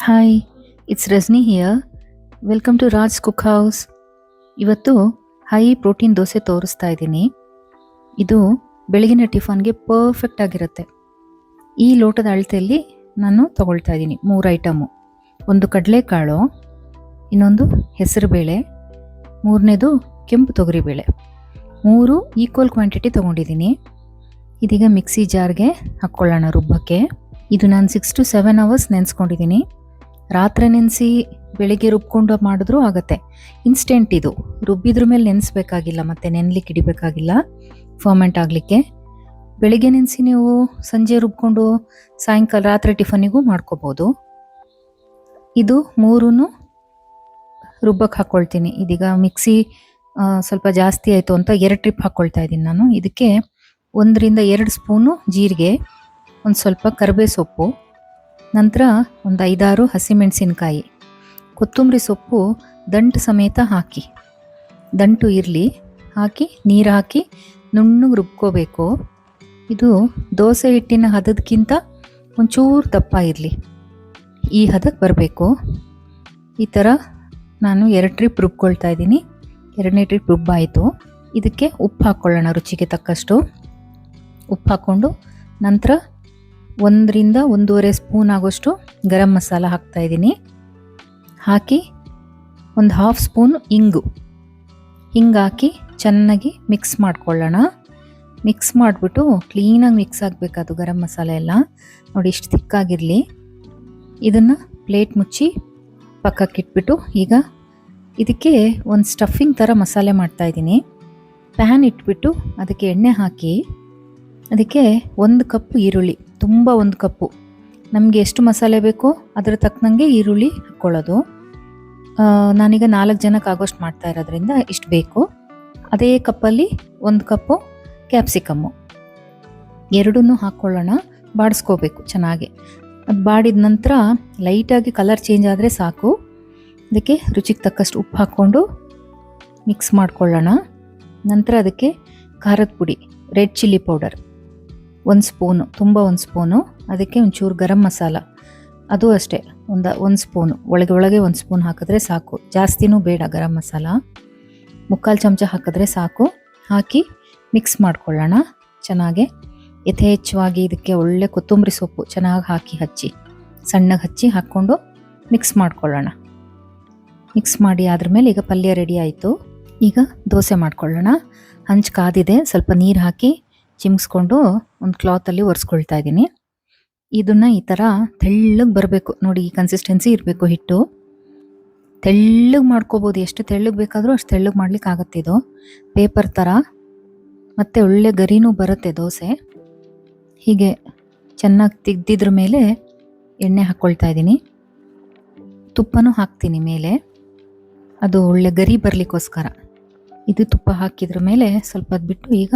Hi, it's Rajni here. Welcome to Raj cook house. ಇವತ್ತು high protein dosa ತೋರಿಸ್ತಾ ಇದ್ದೀನಿ. ಇದು ಬೆಳಗಿನ ಟಿಫನ್ಗೆ ಪರ್ಫೆಕ್ಟ್ ಆಗಿರುತ್ತೆ. ಈ ಲೋಟದ ಅಳತೆಯಲ್ಲಿ ನಾನು ತಗೊಳ್ತಾ ಇದ್ದೀನಿ 3 ಐಟಮು. ಒಂದು ಕಡಲೆಕಾಳು, ಇನ್ನೊಂದು ಹೆಸರುಬೇಳೆ, ಮೂರನೇದು ಕೆಂಪು ತೊಗರಿಬೇಳೆ. 3 ಈಕ್ವಲ್ ಕ್ವಾಂಟಿಟಿ ತೊಗೊಂಡಿದ್ದೀನಿ. ಇದೀಗ ಮಿಕ್ಸಿ ಜಾರ್ಗೆ ಹಾಕ್ಕೊಳ್ಳೋಣ ರುಬ್ಬಕ್ಕೆ. ಇದು ನಾನು 6 to 7 ಅವರ್ಸ್ ನೆನೆಸ್ಕೊಂಡಿದ್ದೀನಿ. ರಾತ್ರಿ ನೆನೆಸಿ ಬೆಳಿಗ್ಗೆ ರುಬ್ಕೊಂಡು ಮಾಡಿದ್ರೂ ಆಗುತ್ತೆ. ಇನ್ಸ್ಟೆಂಟ್ ಇದು, ರುಬ್ಬಿದ್ರ ಮೇಲೆ ನೆನೆಸ್ಬೇಕಾಗಿಲ್ಲ, ಮತ್ತು ನೆನ್ಲಿಕ್ಕೆ ಇಡಬೇಕಾಗಿಲ್ಲ ಫರ್ಮೆಂಟ್ ಆಗಲಿಕ್ಕೆ. ಬೆಳಿಗ್ಗೆ ನೆನೆಸಿ ನೀವು ಸಂಜೆ ರುಬ್ಕೊಂಡು ಸಾಯಂಕಾಲ ರಾತ್ರಿ ಟಿಫನಿಗೂ ಮಾಡ್ಕೋಬೋದು. ಇದು 3 ರುಬ್ಬಕ್ಕೆ ಹಾಕ್ಕೊಳ್ತೀನಿ. ಇದೀಗ ಮಿಕ್ಸಿ ಸ್ವಲ್ಪ ಜಾಸ್ತಿ ಆಯಿತು ಅಂತ 2 ಟ್ರಿಪ್ ಹಾಕ್ಕೊಳ್ತಾ ಇದ್ದೀನಿ ನಾನು. ಇದಕ್ಕೆ 1 ರಿಂದ 2 ಸ್ಪೂನು ಜೀರಿಗೆ, ಒಂದು ಸ್ವಲ್ಪ ಕರಿಬೇವು ಸೊಪ್ಪು, ನಂತರ ಒಂದು 5-6 ಹಸಿಮೆಣಸಿನ್ಕಾಯಿ, ಕೊತ್ತಂಬರಿ ಸೊಪ್ಪು ದಂಟು ಸಮೇತ ಹಾಕಿ, ದಂಟು ಇರಲಿ, ಹಾಕಿ ನೀರು ಹಾಕಿ ನುಣ್ಣಗೆ ರುಬ್ಕೋಬೇಕು. ಇದು ದೋಸೆ ಹಿಟ್ಟಿನ ಹದಕ್ಕಿಂತ ಒಂಚೂರು ದಪ್ಪ ಇರಲಿ, ಈ ಹದಕ್ಕೆ ಬರಬೇಕು. ಈ ಥರ ನಾನು 2 ಟ್ರಿಪ್ ರುಬ್ಕೊಳ್ತಾ ಇದ್ದೀನಿ. 2ನೇ ಟ್ರಿಪ್ ರುಬ್ಬಾಯಿತು. ಇದಕ್ಕೆ ಉಪ್ಪು ಹಾಕ್ಕೊಳ್ಳೋಣ, ರುಚಿಗೆ ತಕ್ಕಷ್ಟು ಉಪ್ಪು ಹಾಕ್ಕೊಂಡು ನಂತರ 1 ರಿಂದ 1.5 ಸ್ಪೂನ್ ಆಗೋಷ್ಟು ಗರಂ ಮಸಾಲ ಹಾಕ್ತಾಯಿದ್ದೀನಿ. ಹಾಕಿ ಒಂದು 1/2 ಸ್ಪೂನ್ ಹಿಂಗು ಹಾಕಿ ಚೆನ್ನಾಗಿ ಮಿಕ್ಸ್ ಮಾಡ್ಕೊಳ್ಳೋಣ. ಮಿಕ್ಸ್ ಮಾಡಿಬಿಟ್ಟು ಕ್ಲೀನಾಗಿ ಮಿಕ್ಸ್ ಆಗಬೇಕದು ಗರಂ ಮಸಾಲೆ ಎಲ್ಲ. ನೋಡಿ, ಇಷ್ಟು ತಿಕ್ಕಾಗಿರಲಿ. ಇದನ್ನು ಪ್ಲೇಟ್ ಮುಚ್ಚಿ ಪಕ್ಕಕ್ಕಿಟ್ಬಿಟ್ಟು ಈಗ ಇದಕ್ಕೆ ಒಂದು ಸ್ಟಫಿಂಗ್ ಥರ ಮಸಾಲೆ ಮಾಡ್ತಾಯಿದ್ದೀನಿ. ಪ್ಯಾನ್ ಇಟ್ಬಿಟ್ಟು ಅದಕ್ಕೆ ಎಣ್ಣೆ ಹಾಕಿ, ಅದಕ್ಕೆ 1 ಕಪ್ ಈರುಳ್ಳಿ, ತುಂಬ 1 ಕಪ್ಪು, ನಮಗೆ ಎಷ್ಟು ಮಸಾಲೆ ಬೇಕೋ ಅದರ ತಕ್ಕನಂಗೆ ಈರುಳ್ಳಿ ಹಾಕ್ಕೊಳ್ಳೋದು. ನಾನೀಗ 4 ಜನಕ್ಕೆ ಆಗೋಷ್ಟು ಮಾಡ್ತಾ ಇರೋದ್ರಿಂದ ಇಷ್ಟು ಬೇಕು. ಅದೇ ಕಪ್ಪಲ್ಲಿ 1 ಕಪ್ಪು ಕ್ಯಾಪ್ಸಿಕಮ್ಮು, ಎರಡನ್ನೂ ಹಾಕ್ಕೊಳ್ಳೋಣ. ಬಾಡಿಸ್ಕೋಬೇಕು ಚೆನ್ನಾಗಿ. ಅದು ಬಾಡಿದ ನಂತರ ಲೈಟಾಗಿ ಕಲರ್ ಚೇಂಜ್ ಆದರೆ ಸಾಕು. ಅದಕ್ಕೆ ರುಚಿಗೆ ತಕ್ಕಷ್ಟು ಉಪ್ಪು ಹಾಕ್ಕೊಂಡು ಮಿಕ್ಸ್ ಮಾಡ್ಕೊಳ್ಳೋಣ. ನಂತರ ಅದಕ್ಕೆ ಖಾರದ ಪುಡಿ, ರೆಡ್ ಚಿಲ್ಲಿ ಪೌಡರ್ 1 ಸ್ಪೂನು, ತುಂಬ 1 ಸ್ಪೂನು. ಅದಕ್ಕೆ ಒಂಚೂರು ಗರಂ ಮಸಾಲ, ಅದು ಅಷ್ಟೇ ಒಂದು ಸ್ಪೂನು, ಒಳಗೆ 1 ಸ್ಪೂನ್ ಹಾಕಿದ್ರೆ ಸಾಕು, ಜಾಸ್ತಿನೂ ಬೇಡ. ಗರಂ ಮಸಾಲ 3/4 ಚಮಚ ಹಾಕಿದ್ರೆ ಸಾಕು. ಹಾಕಿ ಮಿಕ್ಸ್ ಮಾಡ್ಕೊಳ್ಳೋಣ ಚೆನ್ನಾಗೆ. ಯಥೇಚ್ಛವಾಗಿ ಇದಕ್ಕೆ ಒಳ್ಳೆ ಕೊತ್ತಂಬರಿ ಸೊಪ್ಪು ಚೆನ್ನಾಗಿ ಹಚ್ಚಿ ಸಣ್ಣಗೆ ಹಚ್ಚಿ ಹಾಕ್ಕೊಂಡು ಮಿಕ್ಸ್ ಮಾಡ್ಕೊಳ್ಳೋಣ. ಮಿಕ್ಸ್ ಮಾಡಿ ಆದ್ಮೇಲೆ ಈಗ ಪಲ್ಯ ರೆಡಿ ಆಯಿತು. ಈಗ ದೋಸೆ ಮಾಡ್ಕೊಳ್ಳೋಣ. ಹಂಚು ಕಾದಿದೆ, ಸ್ವಲ್ಪ ನೀರು ಹಾಕಿ ಚಿಮ್ಸ್ಕೊಂಡು ಒಂದು ಕ್ಲಾತಲ್ಲಿ ಒರೆಸ್ಕೊಳ್ತಾ ಇದ್ದೀನಿ. ಇದನ್ನು ಈ ಥರ ತೆಳ್ಳಗೆ ಬರಬೇಕು ನೋಡಿ, ಈ ಕನ್ಸಿಸ್ಟೆನ್ಸಿ ಇರಬೇಕು. ಹಿಟ್ಟು ತೆಳ್ಳಗೆ ಮಾಡ್ಕೋಬೋದು, ಎಷ್ಟು ತೆಳ್ಳಗೆ ಬೇಕಾದರೂ ಅಷ್ಟು ತೆಳ್ಳಗೆ ಮಾಡ್ಲಿಕ್ಕೆ ಆಗುತ್ತೆ. ಇದು ಪೇಪರ್ ಥರ, ಮತ್ತು ಒಳ್ಳೆ ಗರಿನೂ ಬರುತ್ತೆ ದೋಸೆ. ಹೀಗೆ ಚೆನ್ನಾಗಿ ತೆಗ್ದಿದ್ರ ಮೇಲೆ ಎಣ್ಣೆ ಹಾಕ್ಕೊಳ್ತಾ ಇದ್ದೀನಿ. ತುಪ್ಪನೂ ಹಾಕ್ತೀನಿ ಮೇಲೆ, ಅದು ಒಳ್ಳೆ ಗರಿ ಬರಲಿಕ್ಕೋಸ್ಕರ. ಇದು ತುಪ್ಪ ಹಾಕಿದ್ರ ಮೇಲೆ ಸ್ವಲ್ಪ ಬಿಟ್ಟು ಈಗ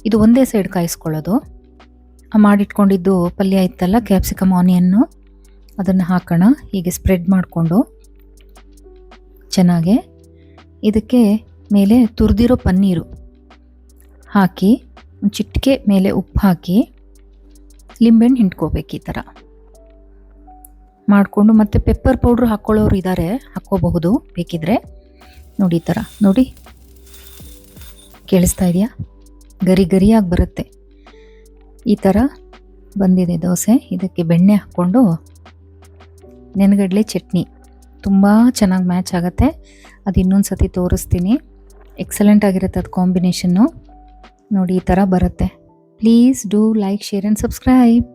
ಇದು ಒಂದೇ ಸೈಡ್ ಕಾಯಿಸ್ಕೊಳ್ಳೋದು. ಮಾಡಿಟ್ಕೊಂಡಿದ್ದು ಪಲ್ಯ ಇತ್ತಲ್ಲ, ಕ್ಯಾಪ್ಸಿಕಮ್ ಆನಿಯನ್ನು, ಅದನ್ನು ಹಾಕೋಣ. ಹೀಗೆ ಸ್ಪ್ರೆಡ್ ಮಾಡಿಕೊಂಡು ಚೆನ್ನಾಗೆ ಇದಕ್ಕೆ ಮೇಲೆ ತುರಿದಿರೋ ಪನ್ನೀರು ಹಾಕಿ, ಒಂದು ಚಿಟಿಕೆ ಮೇಲೆ ಉಪ್ಪು ಹಾಕಿ ಲಿಂಬೆಹಣ್ಣು ಹಿಂಡ್ಕೋಬೇಕು. ಈ ಥರ ಮಾಡಿಕೊಂಡು, ಮತ್ತು ಪೆಪ್ಪರ್ ಪೌಡ್ರ್ ಹಾಕ್ಕೊಳ್ಳೋರು ಇದ್ದಾರೆ, ಹಾಕ್ಕೋಬಹುದು ಬೇಕಿದ್ರೆ. ನೋಡಿ ಈ ಥರ, ನೋಡಿ ಕೇಳಿಸ್ತಾ ಇದೆಯಾ, ಗರಿಯಾಗಿ ಬರುತ್ತೆ. ಈ ಥರ ಬಂದಿದೆ ದೋಸೆ. ಇದಕ್ಕೆ ಬೆಣ್ಣೆ ಹಾಕ್ಕೊಂಡು ನೆನಗಡಲೆ ಚಟ್ನಿ ತುಂಬ ಚೆನ್ನಾಗಿ ಮ್ಯಾಚ್ ಆಗುತ್ತೆ. ಅದು ಇನ್ನೊಂದು ಸತಿ ತೋರಿಸ್ತೀನಿ. ಎಕ್ಸಲೆಂಟ್ ಆಗಿರುತ್ತೆ ಅದು ಕಾಂಬಿನೇಷನ್ನು. ನೋಡಿ ಈ ಥರ ಬರುತ್ತೆ. Please do like, share and subscribe.